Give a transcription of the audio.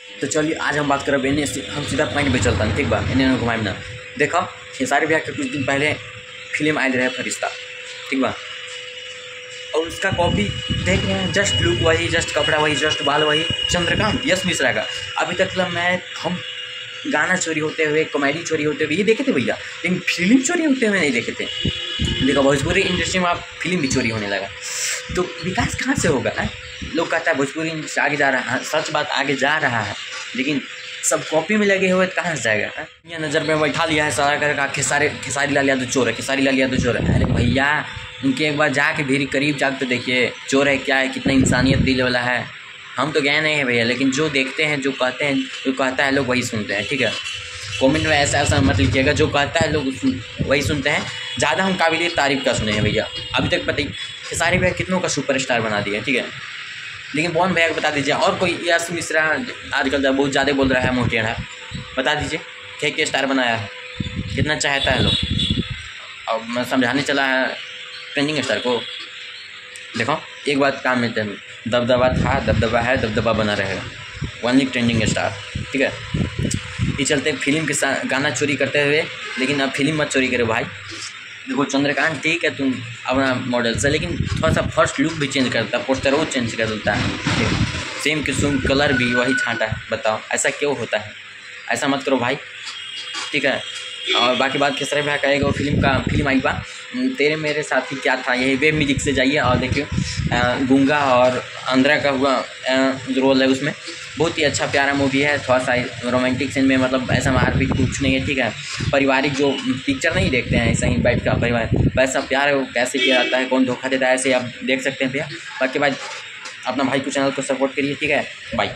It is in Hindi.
तो चलिए आज हम बात करें इन्हें हम सीधा पॉइंट पे चलता ठीक बा, इन्हें घुमाए ना। देखो खेसारी भैया के कुछ दिन पहले फिल्म आयल रहे फरिश्ता, ठीक बा, और उसका कॉपी देख रहे हैं, जस्ट लुक वही, जस्ट कपड़ा वही, जस्ट बाल वही, चंद्रकांत यश मिश्रा का। अभी तक हम गाना चोरी होते हुए, कॉमेडी चोरी होते हुए ये देखे थे भैया, लेकिन फिल्म चोरी होते हुए नहीं देखे थे। देखो भोजपुरी इंडस्ट्री में अब फिल्म भी चोरी होने लगा, तो विकास कहाँ से होगा है? लोग कहता है भोजपुरी इंडस्ट्री आगे जा रहा है, सच बात आगे जा रहा है, लेकिन सब कॉपी में लगे हुए कहाँ से जाएगा है? ये नज़र में बैठा लिया है सारा कर का खेसारी लाल यादव चोर है, खेसारी लाल यादव चोर है। अरे भैया उनके एक बार जाके भी करीब जाके तो देखिए चोर है क्या है, कितना इंसानियत दिल वाला है। हम तो गए नहीं है भैया, लेकिन जो देखते हैं, जो कहते हैं, जो कहता है लोग वही सुनते हैं, ठीक है। कमेंट में ऐसा मत लिखिएगा, जो कहता है लोग वही सुनते हैं। ज़्यादा हम काबिलियत तारीफ़ का सुने हैं भैया, अभी तक पता ही खेसारी भैया कितनों का सुपरस्टार बना दिया, ठीक है। लेकिन पवन भैया को बता दीजिए, और कोई यश मिश्रा आजकल बहुत ज़्यादा बोल रहा है मोटेड़ा, बता दीजिए क्या स्टार बनाया है, कितना चाहता है लोग। और मैं समझाने चला है ट्रेंडिंग स्टार को। देखो एक बात काम में दबदबा था, दबदबा है, दबदबा बना रहेगा, ओनली ट्रेंडिंग स्टार, ठीक है। ये चलते फिल्म के साथ गाना चोरी करते हुए, लेकिन अब फिल्म मत चोरी करो भाई। देखो चंद्रकांत ठीक है तुम अपना मॉडल से, लेकिन थोड़ा सा फर्स्ट लुक भी चेंज करता है, पोस्टर वो चेंज कर देता है, सेम किस्म कलर भी वही छांटा है। बताओ ऐसा क्यों होता है? ऐसा मत करो भाई, ठीक है। और बाकी बात खेसारी भैया कहेगा वो फिल्म आई बा तेरे मेरे साथी क्या था, यही वेब म्यूजिक से जाइए और देखिए गूंगा और आंध्रा का हुआ जो रोल है उसमें, बहुत ही अच्छा प्यारा मूवी है। थोड़ा सा रोमांटिक सीन में, मतलब ऐसा मारपीट कुछ नहीं है, ठीक है। पारिवारिक जो पिक्चर नहीं देखते हैं ऐसा ही बैठ का परिवार, वैसा प्यार है वो कैसे किया जाता है, कौन धोखा देता है, ऐसे आप देख सकते हैं भैया। बाकी भाई अपना भाई को चैनल को सपोर्ट करिए, ठीक है। बाय।